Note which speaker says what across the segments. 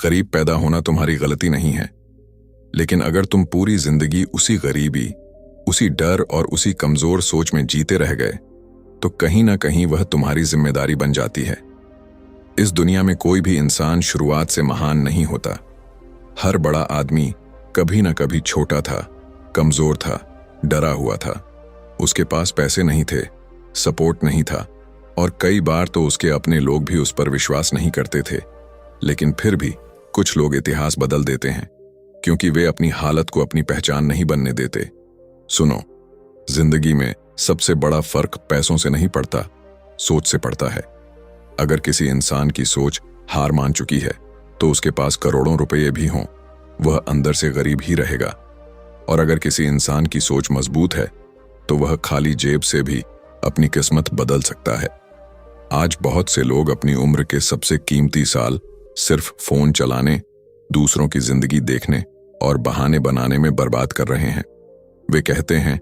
Speaker 1: गरीब पैदा होना तुम्हारी गलती नहीं है, लेकिन अगर तुम पूरी जिंदगी उसी गरीबी, उसी डर और उसी कमजोर सोच में जीते रह गए, तो कहीं ना कहीं वह तुम्हारी जिम्मेदारी बन जाती है। इस दुनिया में कोई भी इंसान शुरुआत से महान नहीं होता। हर बड़ा आदमी कभी ना कभी छोटा था, कमजोर था, डरा हुआ था। उसके पास पैसे नहीं थे, सपोर्ट नहीं था, और कई बार तो उसके अपने लोग भी उस पर विश्वास नहीं करते थे। लेकिन फिर भी कुछ लोग इतिहास बदल देते हैं, क्योंकि वे अपनी हालत को अपनी पहचान नहीं बनने देते। सुनो, जिंदगी में सबसे बड़ा फर्क पैसों से नहीं पड़ता, सोच से पड़ता है। अगर किसी इंसान की सोच हार मान चुकी है, तो उसके पास करोड़ों रुपये भी हों, वह अंदर से गरीब ही रहेगा। और अगर किसी इंसान की सोच मजबूत है, तो वह खाली जेब से भी अपनी किस्मत बदल सकता है। आज बहुत से लोग अपनी उम्र के सबसे कीमती साल सिर्फ फोन चलाने, दूसरों की जिंदगी देखने और बहाने बनाने में बर्बाद कर रहे हैं। वे कहते हैं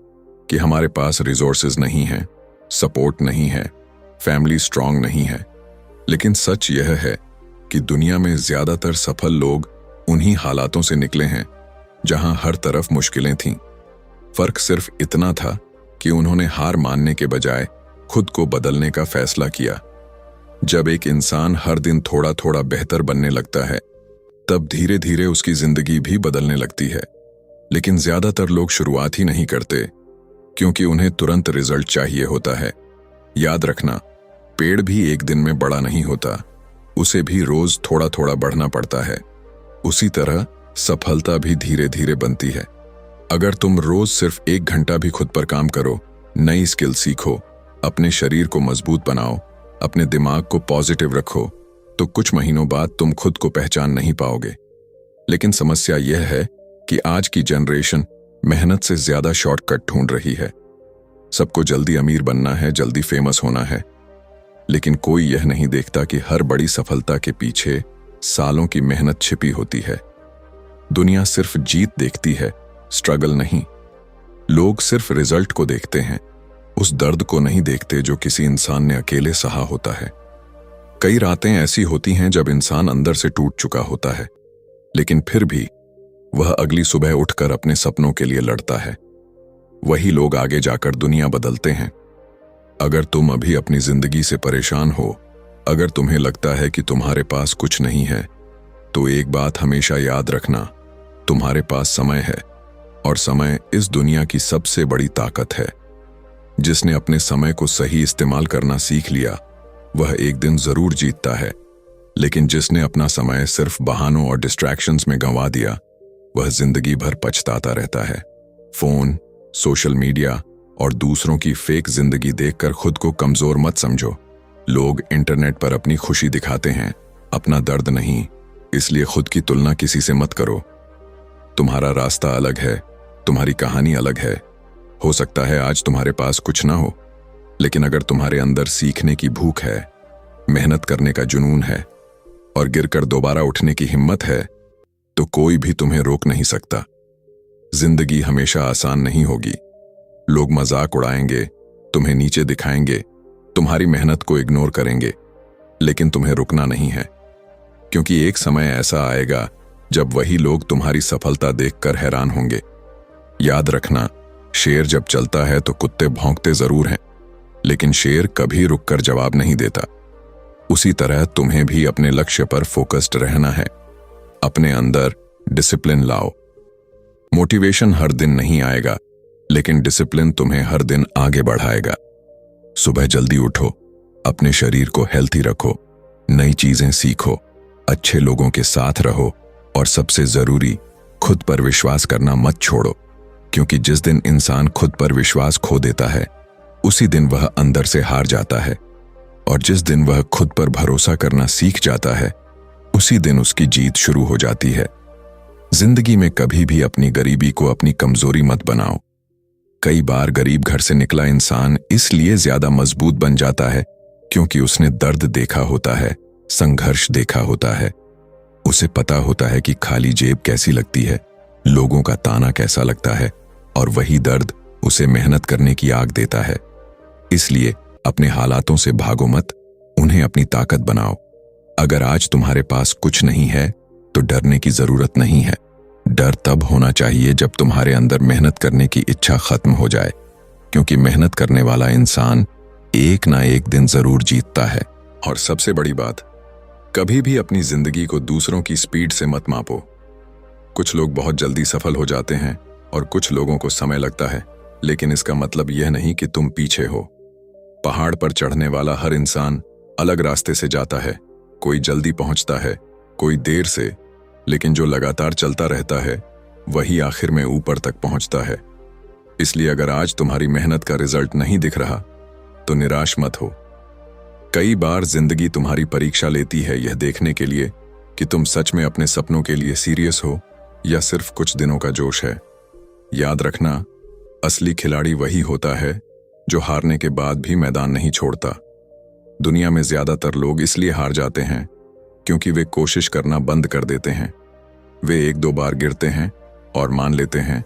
Speaker 1: कि हमारे पास रिसोर्सेज नहीं हैं, सपोर्ट नहीं है, फैमिली स्ट्रांग नहीं है। लेकिन सच यह है कि दुनिया में ज्यादातर सफल लोग उन्हीं हालातों से निकले हैं जहां हर तरफ मुश्किलें थीं। फर्क सिर्फ इतना था कि उन्होंने हार मानने के बजाय खुद को बदलने का फैसला किया। जब एक इंसान हर दिन थोड़ा थोड़ा बेहतर बनने लगता है, तब धीरे धीरे उसकी जिंदगी भी बदलने लगती है। लेकिन ज्यादातर लोग शुरुआत ही नहीं करते, क्योंकि उन्हें तुरंत रिजल्ट चाहिए होता है। याद रखना, पेड़ भी एक दिन में बड़ा नहीं होता, उसे भी रोज थोड़ा थोड़ा बढ़ना पड़ता है। उसी तरह सफलता भी धीरे धीरे बनती है। अगर तुम रोज सिर्फ 1 घंटा भी खुद पर काम करो, नई स्किल सीखो, अपने शरीर को मजबूत बनाओ, अपने दिमाग को पॉजिटिव रखो, तो कुछ महीनों बाद तुम खुद को पहचान नहीं पाओगे। लेकिन समस्या यह है कि आज की जनरेशन मेहनत से ज्यादा शॉर्टकट ढूंढ रही है। सबको जल्दी अमीर बनना है, जल्दी फेमस होना है, लेकिन कोई यह नहीं देखता कि हर बड़ी सफलता के पीछे सालों की मेहनत छिपी होती है। दुनिया सिर्फ जीत देखती है, स्ट्रगल नहीं। लोग सिर्फ रिजल्ट को देखते हैं, उस दर्द को नहीं देखते जो किसी इंसान ने अकेले सहा होता है। कई रातें ऐसी होती हैं जब इंसान अंदर से टूट चुका होता है, लेकिन फिर भी वह अगली सुबह उठकर अपने सपनों के लिए लड़ता है। वही लोग आगे जाकर दुनिया बदलते हैं। अगर तुम अभी अपनी जिंदगी से परेशान हो, अगर तुम्हें लगता है कि तुम्हारे पास कुछ नहीं है, तो एक बात हमेशा याद रखना, तुम्हारे पास समय है, और समय इस दुनिया की सबसे बड़ी ताकत है। जिसने अपने समय को सही इस्तेमाल करना सीख लिया, वह एक दिन जरूर जीतता है। लेकिन जिसने अपना समय सिर्फ बहानों और डिस्ट्रैक्शंस में गंवा दिया, वह जिंदगी भर पछताता रहता है। फोन, सोशल मीडिया और दूसरों की फेक जिंदगी देखकर खुद को कमजोर मत समझो। लोग इंटरनेट पर अपनी खुशी दिखाते हैं, अपना दर्द नहीं, इसलिए खुद की तुलना किसी से मत करो। तुम्हारा रास्ता अलग है, तुम्हारी कहानी अलग है। हो सकता है आज तुम्हारे पास कुछ ना हो, लेकिन अगर तुम्हारे अंदर सीखने की भूख है, मेहनत करने का जुनून है और गिरकर दोबारा उठने की हिम्मत है, तो कोई भी तुम्हें रोक नहीं सकता। जिंदगी हमेशा आसान नहीं होगी। लोग मजाक उड़ाएंगे, तुम्हें नीचे दिखाएंगे, तुम्हारी मेहनत को इग्नोर करेंगे, लेकिन तुम्हें रुकना नहीं है, क्योंकि एक समय ऐसा आएगा जब वही लोग तुम्हारी सफलता देखकर हैरान होंगे। याद रखना, शेर जब चलता है तो कुत्ते भौंकते जरूर हैं, लेकिन शेर कभी रुककर जवाब नहीं देता। उसी तरह तुम्हें भी अपने लक्ष्य पर फोकस्ड रहना है। अपने अंदर डिसिप्लिन लाओ। मोटिवेशन हर दिन नहीं आएगा, लेकिन डिसिप्लिन तुम्हें हर दिन आगे बढ़ाएगा। सुबह जल्दी उठो, अपने शरीर को हेल्थी रखो, नई चीजें सीखो, अच्छे लोगों के साथ रहो, और सबसे जरूरी, खुद पर विश्वास करना मत छोड़ो, क्योंकि जिस दिन इंसान खुद पर विश्वास खो देता है, उसी दिन वह अंदर से हार जाता है, और जिस दिन वह खुद पर भरोसा करना सीख जाता है, उसी दिन उसकी जीत शुरू हो जाती है। जिंदगी में कभी भी अपनी गरीबी को अपनी कमजोरी मत बनाओ। कई बार गरीब घर से निकला इंसान इसलिए ज्यादा मजबूत बन जाता है क्योंकि उसने दर्द देखा होता है, संघर्ष देखा होता है। उसे पता होता है कि खाली जेब कैसी लगती है, लोगों का ताना कैसा लगता है, और वही दर्द उसे मेहनत करने की आग देता है। इसलिए अपने हालातों से भागो मत, उन्हें अपनी ताकत बनाओ। अगर आज तुम्हारे पास कुछ नहीं है, तो डरने की जरूरत नहीं है। डर तब होना चाहिए जब तुम्हारे अंदर मेहनत करने की इच्छा खत्म हो जाए, क्योंकि मेहनत करने वाला इंसान एक ना एक दिन जरूर जीतता है। और सबसे बड़ी बात, कभी भी अपनी जिंदगी को दूसरों की स्पीड से मत मापो। कुछ लोग बहुत जल्दी सफल हो जाते हैं और कुछ लोगों को समय लगता है, लेकिन इसका मतलब यह नहीं कि तुम पीछे हो। पहाड़ पर चढ़ने वाला हर इंसान अलग रास्ते से जाता है। कोई जल्दी पहुंचता है, कोई देर से, लेकिन जो लगातार चलता रहता है वही आखिर में ऊपर तक पहुंचता है। इसलिए अगर आज तुम्हारी मेहनत का रिजल्ट नहीं दिख रहा तो निराश मत हो। कई बार जिंदगी तुम्हारी परीक्षा लेती है, यह देखने के लिए कि तुम सच में अपने सपनों के लिए सीरियस हो या सिर्फ कुछ दिनों का जोश है। याद रखना, असली खिलाड़ी वही होता है जो हारने के बाद भी मैदान नहीं छोड़ता। दुनिया में ज्यादातर लोग इसलिए हार जाते हैं क्योंकि वे कोशिश करना बंद कर देते हैं। वे एक दो बार गिरते हैं और मान लेते हैं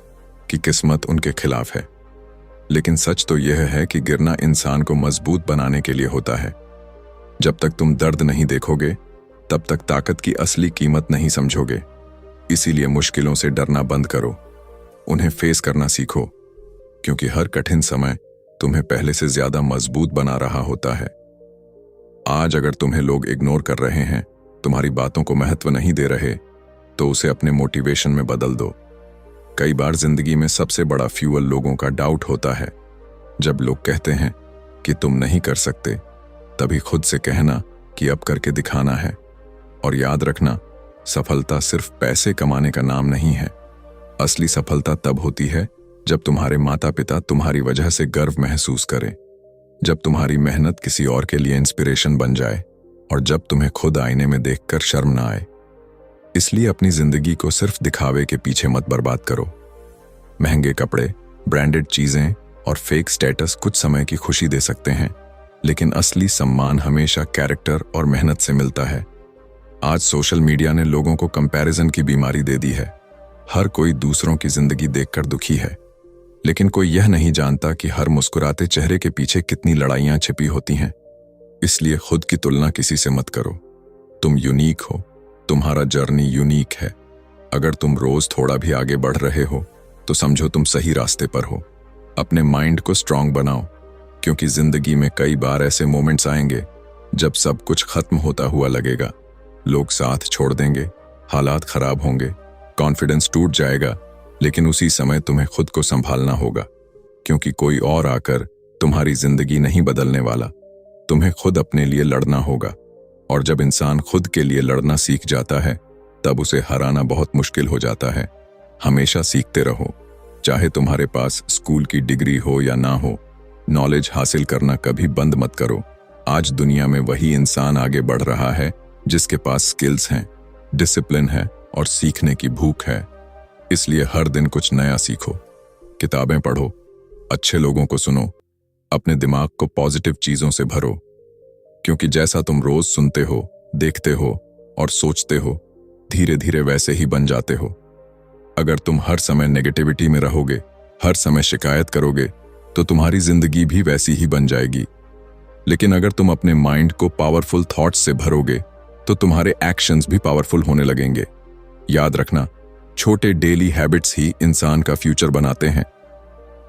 Speaker 1: कि किस्मत उनके खिलाफ है। लेकिन सच तो यह है कि गिरना इंसान को मजबूत बनाने के लिए होता है। जब तक तुम दर्द नहीं देखोगे तब तक ताकत की असली कीमत नहीं समझोगे। इसीलिए मुश्किलों से डरना बंद करो, उन्हें फेस करना सीखो, क्योंकि हर कठिन समय तुम्हें पहले से ज्यादा मजबूत बना रहा होता है। आज अगर तुम्हें लोग इग्नोर कर रहे हैं, तुम्हारी बातों को महत्व नहीं दे रहे, तो उसे अपने मोटिवेशन में बदल दो। कई बार जिंदगी में सबसे बड़ा फ्यूअल लोगों का डाउट होता है। जब लोग कहते हैं कि तुम नहीं कर सकते, तभी खुद से कहना कि अब करके दिखाना है। और याद रखना, सफलता सिर्फ पैसे कमाने का नाम नहीं है। असली सफलता तब होती है जब तुम्हारे माता पिता तुम्हारी वजह से गर्व महसूस करें, जब तुम्हारी मेहनत किसी और के लिए इंस्पिरेशन बन जाए, और जब तुम्हें खुद आईने में देखकर शर्म ना आए। इसलिए अपनी जिंदगी को सिर्फ दिखावे के पीछे मत बर्बाद करो। महंगे कपड़े, ब्रांडेड चीजें और फेक स्टेटस कुछ समय की खुशी दे सकते हैं, लेकिन असली सम्मान हमेशा कैरेक्टर और मेहनत से मिलता है। आज सोशल मीडिया ने लोगों को कंपैरिजन की बीमारी दे दी है। हर कोई दूसरों की जिंदगी देखकर दुखी है, लेकिन कोई यह नहीं जानता कि हर मुस्कुराते चेहरे के पीछे कितनी लड़ाइयां छिपी होती हैं। इसलिए खुद की तुलना किसी से मत करो। तुम यूनिक हो, तुम्हारा जर्नी यूनिक है। अगर तुम रोज थोड़ा भी आगे बढ़ रहे हो तो समझो तुम सही रास्ते पर हो। अपने माइंड को स्ट्रांग बनाओ, क्योंकि जिंदगी में कई बार ऐसे मोमेंट्स आएंगे जब सब कुछ खत्म होता हुआ लगेगा। लोग साथ छोड़ देंगे, हालात खराब होंगे, कॉन्फिडेंस टूट जाएगा, लेकिन उसी समय तुम्हें खुद को संभालना होगा, क्योंकि कोई और आकर तुम्हारी जिंदगी नहीं बदलने वाला। तुम्हें खुद अपने लिए लड़ना होगा, और जब इंसान खुद के लिए लड़ना सीख जाता है तब उसे हराना बहुत मुश्किल हो जाता है। हमेशा सीखते रहो, चाहे तुम्हारे पास स्कूल की डिग्री हो या ना हो। नॉलेज हासिल करना कभी बंद मत करो। आज दुनिया में वही इंसान आगे बढ़ रहा है जिसके पास स्किल्स हैं, डिसिप्लिन है और सीखने की भूख है। इसलिए हर दिन कुछ नया सीखो, किताबें पढ़ो, अच्छे लोगों को सुनो, अपने दिमाग को पॉजिटिव चीजों से भरो, क्योंकि जैसा तुम रोज सुनते हो, देखते हो और सोचते हो, धीरे धीरे वैसे ही बन जाते हो। अगर तुम हर समय नेगेटिविटी में रहोगे, हर समय शिकायत करोगे, तो तुम्हारी जिंदगी भी वैसी ही बन जाएगी। लेकिन अगर तुम अपने माइंड को पावरफुल थॉट्स से भरोगे तो तुम्हारे एक्शंस भी पावरफुल होने लगेंगे। याद रखना, छोटे डेली हैबिट्स ही इंसान का फ्यूचर बनाते हैं।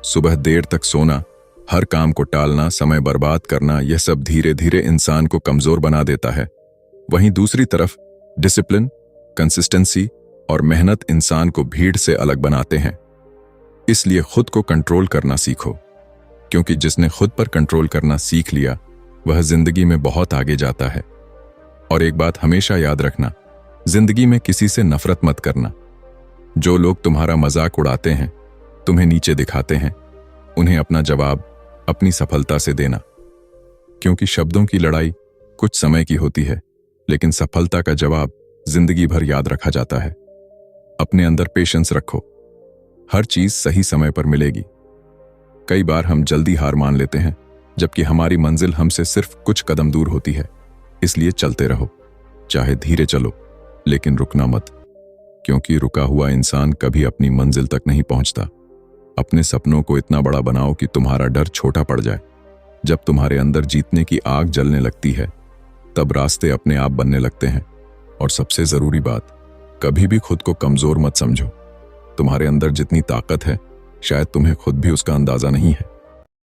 Speaker 1: सुबह देर तक सोना, हर काम को टालना, समय बर्बाद करना, यह सब धीरे धीरे इंसान को कमजोर बना देता है। वहीं दूसरी तरफ डिसिप्लिन, कंसिस्टेंसी और मेहनत इंसान को भीड़ से अलग बनाते हैं। इसलिए खुद को कंट्रोल करना सीखो, क्योंकि जिसने खुद पर कंट्रोल करना सीख लिया वह जिंदगी में बहुत आगे जाता है। और एक बात हमेशा याद रखना, जिंदगी में किसी से नफरत मत करना। जो लोग तुम्हारा मजाक उड़ाते हैं, तुम्हें नीचे दिखाते हैं, उन्हें अपना जवाब अपनी सफलता से देना, क्योंकि शब्दों की लड़ाई कुछ समय की होती है, लेकिन सफलता का जवाब जिंदगी भर याद रखा जाता है। अपने अंदर पेशेंस रखो, हर चीज सही समय पर मिलेगी। कई बार हम जल्दी हार मान लेते हैं, जबकि हमारी मंजिल हमसे सिर्फ कुछ कदम दूर होती है। इसलिए चलते रहो, चाहे धीरे चलो, लेकिन रुकना मत, क्योंकि रुका हुआ इंसान कभी अपनी मंजिल तक नहीं पहुंचता। अपने सपनों को इतना बड़ा बनाओ कि तुम्हारा डर छोटा पड़ जाए। जब तुम्हारे अंदर जीतने की आग जलने लगती है, तब रास्ते अपने आप बनने लगते हैं। और सबसे जरूरी बात, कभी भी खुद को कमजोर मत समझो। तुम्हारे अंदर जितनी ताकत है शायद तुम्हें खुद भी उसका अंदाजा नहीं है।